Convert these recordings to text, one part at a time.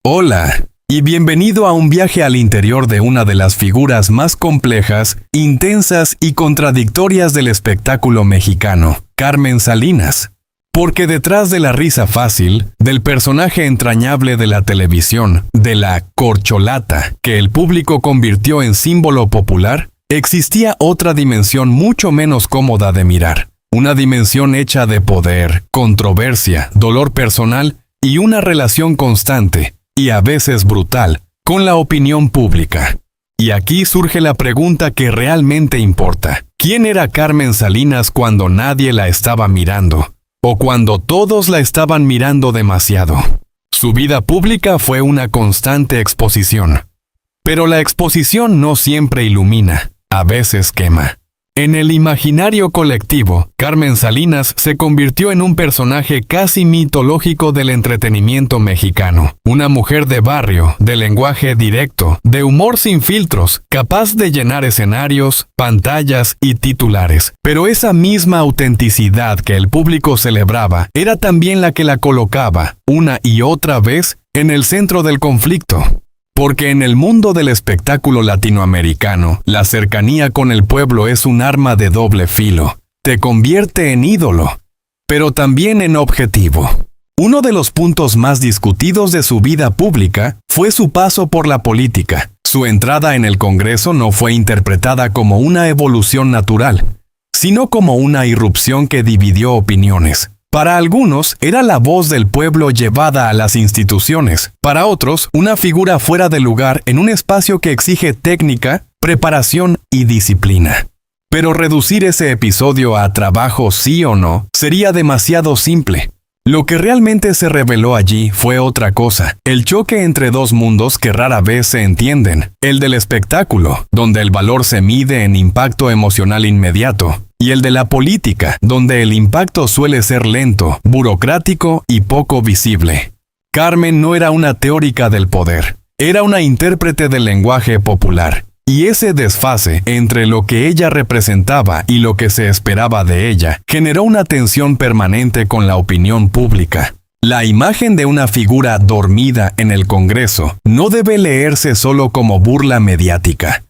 Hola, y bienvenido a un viaje al interior de una de las figuras más complejas, intensas y contradictorias del espectáculo mexicano, Carmen Salinas. Porque detrás de la risa fácil, del personaje entrañable de la televisión, de la corcholata que el público convirtió en símbolo popular, existía otra dimensión mucho menos cómoda de mirar. Una dimensión hecha de poder, controversia, dolor personal y una relación constante, y a veces brutal, con la opinión pública. Y aquí surge la pregunta que realmente importa. ¿Quién era Carmen Salinas cuando nadie la estaba mirando? O cuando todos la estaban mirando demasiado. Su vida pública fue una constante exposición. Pero la exposición no siempre ilumina, a veces quema. En el imaginario colectivo, Carmen Salinas se convirtió en un personaje casi mitológico del entretenimiento mexicano. Una mujer de barrio, de lenguaje directo, de humor sin filtros, capaz de llenar escenarios, pantallas y titulares. Pero esa misma autenticidad que el público celebraba era también la que la colocaba, una y otra vez, en el centro del conflicto. Porque en el mundo del espectáculo latinoamericano, la cercanía con el pueblo es un arma de doble filo. Te convierte en ídolo, pero también en objetivo. Uno de los puntos más discutidos de su vida pública fue su paso por la política. Su entrada en el Congreso no fue interpretada como una evolución natural, sino como una irrupción que dividió opiniones. Para algunos, era la voz del pueblo llevada a las instituciones. Para otros, una figura fuera de lugar en un espacio que exige técnica, preparación y disciplina. Pero reducir ese episodio a trabajo sí o no sería demasiado simple. Lo que realmente se reveló allí fue otra cosa, el choque entre dos mundos que rara vez se entienden, el del espectáculo, donde el valor se mide en impacto emocional inmediato, y el de la política, donde el impacto suele ser lento, burocrático y poco visible. Carmen no era una teórica del poder, era una intérprete del lenguaje popular. Y ese desfase entre lo que ella representaba y lo que se esperaba de ella generó una tensión permanente con la opinión pública. La imagen de una figura dormida en el Congreso no debe leerse solo como burla mediática.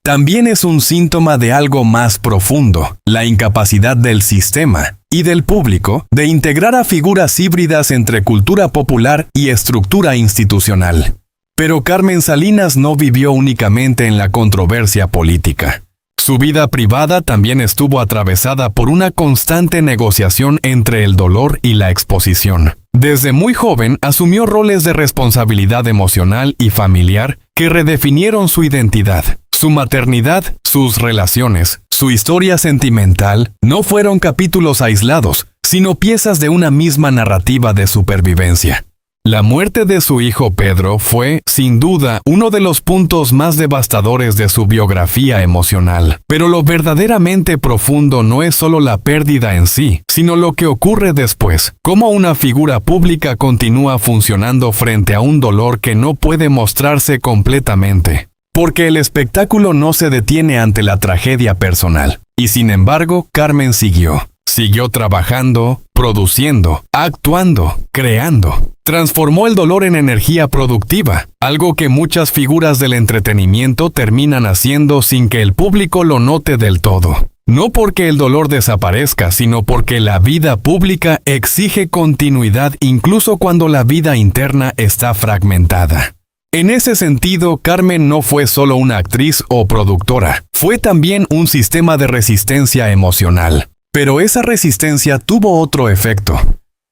También es un síntoma de algo más profundo, la incapacidad del sistema y del público de integrar a figuras híbridas entre cultura popular y estructura institucional. Pero Carmen Salinas no vivió únicamente en la controversia política. Su vida privada también estuvo atravesada por una constante negociación entre el dolor y la exposición. Desde muy joven asumió roles de responsabilidad emocional y familiar que redefinieron su identidad. Su maternidad, sus relaciones, su historia sentimental no fueron capítulos aislados, sino piezas de una misma narrativa de supervivencia. La muerte de su hijo Pedro fue, sin duda, uno de los puntos más devastadores de su biografía emocional. Pero lo verdaderamente profundo no es solo la pérdida en sí, sino lo que ocurre después, cómo una figura pública continúa funcionando frente a un dolor que no puede mostrarse completamente. Porque el espectáculo no se detiene ante la tragedia personal. Y sin embargo, Carmen siguió. Siguió trabajando, produciendo, actuando, creando. Transformó el dolor en energía productiva, algo que muchas figuras del entretenimiento terminan haciendo sin que el público lo note del todo. No porque el dolor desaparezca, sino porque la vida pública exige continuidad incluso cuando la vida interna está fragmentada. En ese sentido, Carmen no fue solo una actriz o productora, fue también un sistema de resistencia emocional. Pero esa resistencia tuvo otro efecto: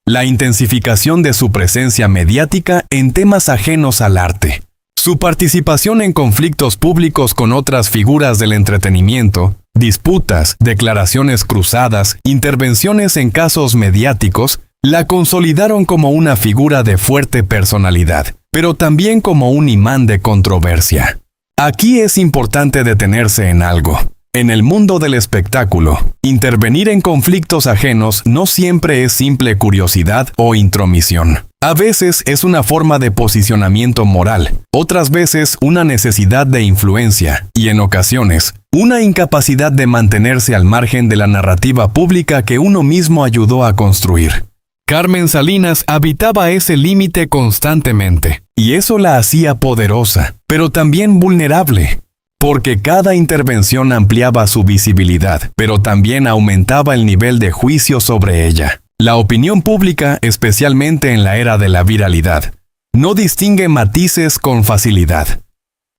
la intensificación de su presencia mediática en temas ajenos al arte. Su participación en conflictos públicos con otras figuras del entretenimiento, disputas, declaraciones cruzadas, intervenciones en casos mediáticos, la consolidaron como una figura de fuerte personalidad, pero también como un imán de controversia. Aquí es importante detenerse en algo. En el mundo del espectáculo, intervenir en conflictos ajenos no siempre es simple curiosidad o intromisión. A veces es una forma de posicionamiento moral, otras veces una necesidad de influencia y en ocasiones, una incapacidad de mantenerse al margen de la narrativa pública que uno mismo ayudó a construir. Carmen Salinas habitaba ese límite constantemente, y eso la hacía poderosa, pero también vulnerable, porque cada intervención ampliaba su visibilidad, pero también aumentaba el nivel de juicio sobre ella. La opinión pública, especialmente en la era de la viralidad, no distingue matices con facilidad.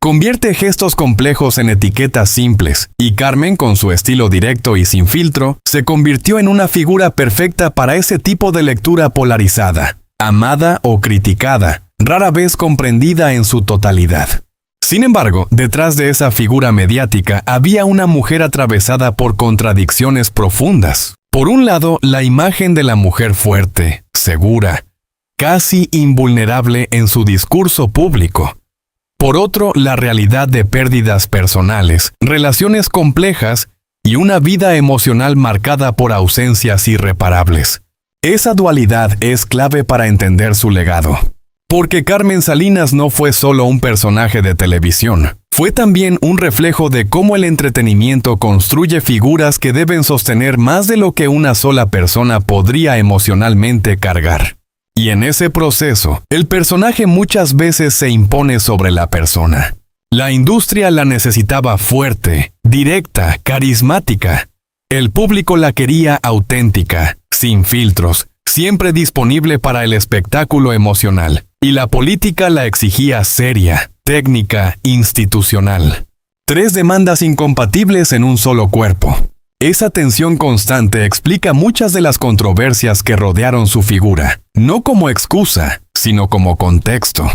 Convierte gestos complejos en etiquetas simples, y Carmen, con su estilo directo y sin filtro, se convirtió en una figura perfecta para ese tipo de lectura polarizada, amada o criticada, rara vez comprendida en su totalidad. Sin embargo, detrás de esa figura mediática había una mujer atravesada por contradicciones profundas. Por un lado, la imagen de la mujer fuerte, segura, casi invulnerable en su discurso público. Por otro, la realidad de pérdidas personales, relaciones complejas y una vida emocional marcada por ausencias irreparables. Esa dualidad es clave para entender su legado. Porque Carmen Salinas no fue solo un personaje de televisión, fue también un reflejo de cómo el entretenimiento construye figuras que deben sostener más de lo que una sola persona podría emocionalmente cargar. Y en ese proceso, el personaje muchas veces se impone sobre la persona. La industria la necesitaba fuerte, directa, carismática. El público la quería auténtica, sin filtros, siempre disponible para el espectáculo emocional. Y la política la exigía seria, técnica, institucional. 3 demandas incompatibles en un solo cuerpo. Esa tensión constante explica muchas de las controversias que rodearon su figura, no como excusa, sino como contexto.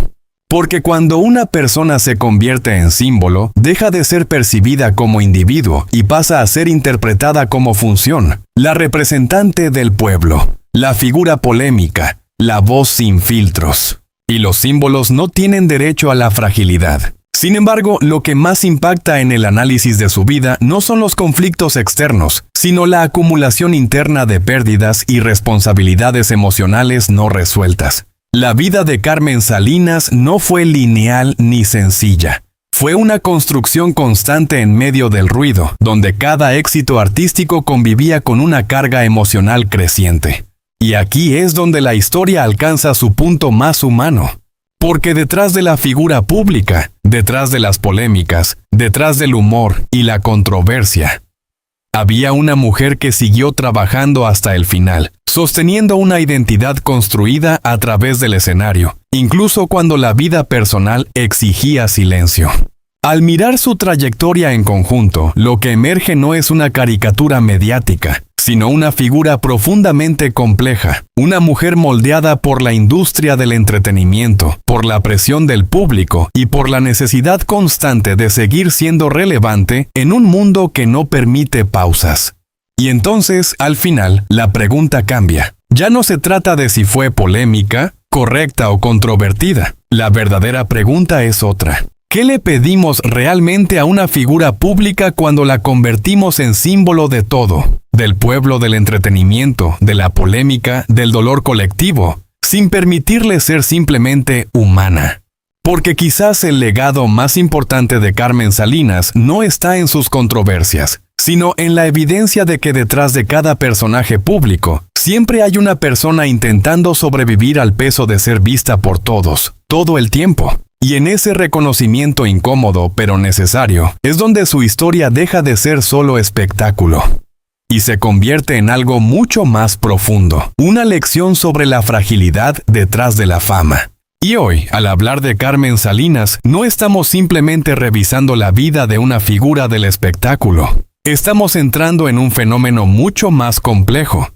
Porque cuando una persona se convierte en símbolo, deja de ser percibida como individuo y pasa a ser interpretada como función, la representante del pueblo, la figura polémica, la voz sin filtros. Y los símbolos no tienen derecho a la fragilidad. Sin embargo, lo que más impacta en el análisis de su vida no son los conflictos externos, sino la acumulación interna de pérdidas y responsabilidades emocionales no resueltas. La vida de Carmen Salinas no fue lineal ni sencilla. Fue una construcción constante en medio del ruido, donde cada éxito artístico convivía con una carga emocional creciente. Y aquí es donde la historia alcanza su punto más humano. Porque detrás de la figura pública, detrás de las polémicas, detrás del humor y la controversia, había una mujer que siguió trabajando hasta el final, sosteniendo una identidad construida a través del escenario, incluso cuando la vida personal exigía silencio. Al mirar su trayectoria en conjunto, lo que emerge no es una caricatura mediática, sino una figura profundamente compleja, una mujer moldeada por la industria del entretenimiento, por la presión del público y por la necesidad constante de seguir siendo relevante en un mundo que no permite pausas. Y entonces, al final, la pregunta cambia. Ya no se trata de si fue polémica, correcta o controvertida. La verdadera pregunta es otra. ¿Qué le pedimos realmente a una figura pública cuando la convertimos en símbolo de todo? Del pueblo, del entretenimiento, de la polémica, del dolor colectivo, sin permitirle ser simplemente humana. Porque quizás el legado más importante de Carmen Salinas no está en sus controversias, sino en la evidencia de que detrás de cada personaje público, siempre hay una persona intentando sobrevivir al peso de ser vista por todos, todo el tiempo. Y en ese reconocimiento incómodo pero necesario, es donde su historia deja de ser solo espectáculo y se convierte en algo mucho más profundo, una lección sobre la fragilidad detrás de la fama. Y hoy, al hablar de Carmen Salinas, no estamos simplemente revisando la vida de una figura del espectáculo. Estamos entrando en un fenómeno mucho más complejo,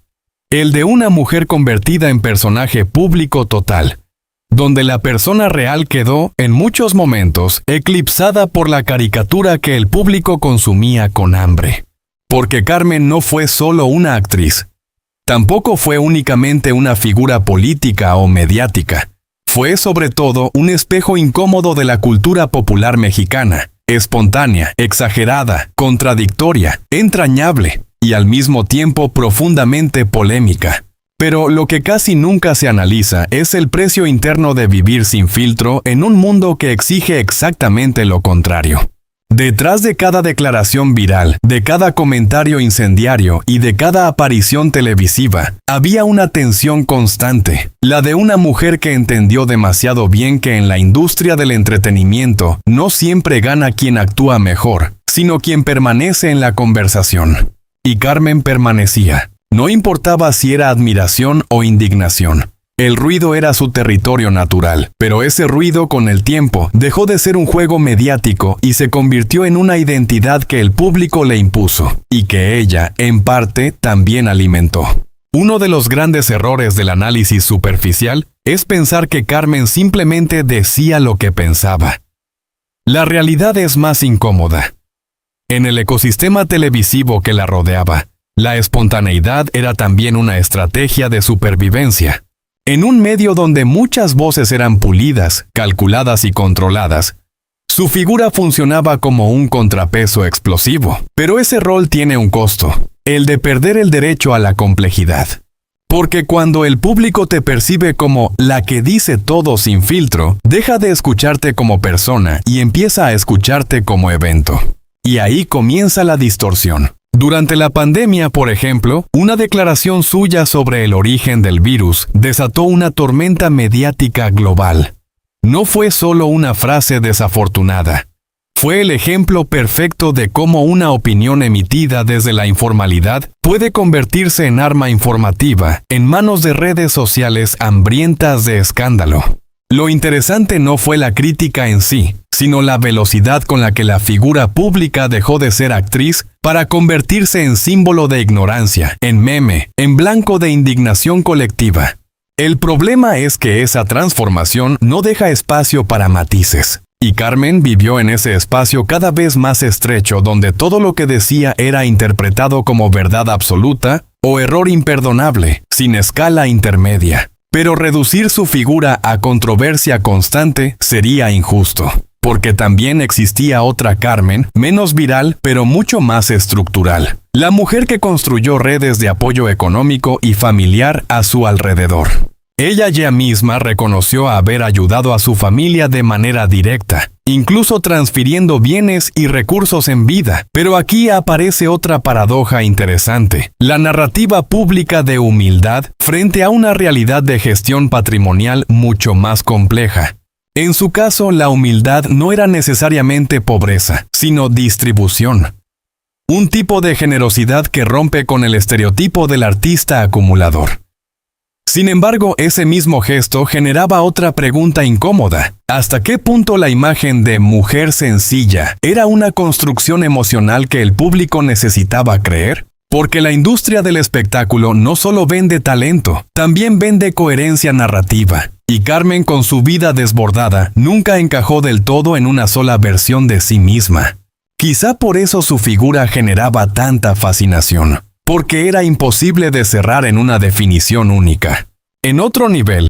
el de una mujer convertida en personaje público total, donde la persona real quedó, en muchos momentos, eclipsada por la caricatura que el público consumía con hambre. Porque Carmen no fue solo una actriz. Tampoco fue únicamente una figura política o mediática. Fue sobre todo un espejo incómodo de la cultura popular mexicana, espontánea, exagerada, contradictoria, entrañable y al mismo tiempo profundamente polémica. Pero lo que casi nunca se analiza es el precio interno de vivir sin filtro en un mundo que exige exactamente lo contrario. Detrás de cada declaración viral, de cada comentario incendiario y de cada aparición televisiva, había una tensión constante, la de una mujer que entendió demasiado bien que en la industria del entretenimiento no siempre gana quien actúa mejor, sino quien permanece en la conversación. Y Carmen permanecía. No importaba si era admiración o indignación. El ruido era su territorio natural, pero ese ruido con el tiempo dejó de ser un juego mediático y se convirtió en una identidad que el público le impuso, y que ella, en parte, también alimentó. Uno de los grandes errores del análisis superficial es pensar que Carmen simplemente decía lo que pensaba. La realidad es más incómoda. En el ecosistema televisivo que la rodeaba, la espontaneidad era también una estrategia de supervivencia. En un medio donde muchas voces eran pulidas, calculadas y controladas, su figura funcionaba como un contrapeso explosivo. Pero ese rol tiene un costo, el de perder el derecho a la complejidad. Porque cuando el público te percibe como la que dice todo sin filtro, deja de escucharte como persona y empieza a escucharte como evento. Y ahí comienza la distorsión. Durante la pandemia, por ejemplo, una declaración suya sobre el origen del virus desató una tormenta mediática global. No fue solo una frase desafortunada. Fue el ejemplo perfecto de cómo una opinión emitida desde la informalidad puede convertirse en arma informativa en manos de redes sociales hambrientas de escándalo. Lo interesante no fue la crítica en sí, sino la velocidad con la que la figura pública dejó de ser actriz para convertirse en símbolo de ignorancia, en meme, en blanco de indignación colectiva. El problema es que esa transformación no deja espacio para matices. Y Carmen vivió en ese espacio cada vez más estrecho donde todo lo que decía era interpretado como verdad absoluta o error imperdonable, sin escala intermedia. Pero reducir su figura a controversia constante sería injusto, porque también existía otra Carmen, menos viral, pero mucho más estructural. La mujer que construyó redes de apoyo económico y familiar a su alrededor. Ella ya misma reconoció haber ayudado a su familia de manera directa, incluso transfiriendo bienes y recursos en vida. Pero aquí aparece otra paradoja interesante: la narrativa pública de humildad frente a una realidad de gestión patrimonial mucho más compleja. En su caso, la humildad no era necesariamente pobreza, sino distribución. Un tipo de generosidad que rompe con el estereotipo del artista acumulador. Sin embargo, ese mismo gesto generaba otra pregunta incómoda. ¿Hasta qué punto la imagen de mujer sencilla era una construcción emocional que el público necesitaba creer? Porque la industria del espectáculo no solo vende talento, también vende coherencia narrativa. Y Carmen, con su vida desbordada, nunca encajó del todo en una sola versión de sí misma. Quizá por eso su figura generaba tanta fascinación. Porque era imposible de cerrar en una definición única. En otro nivel,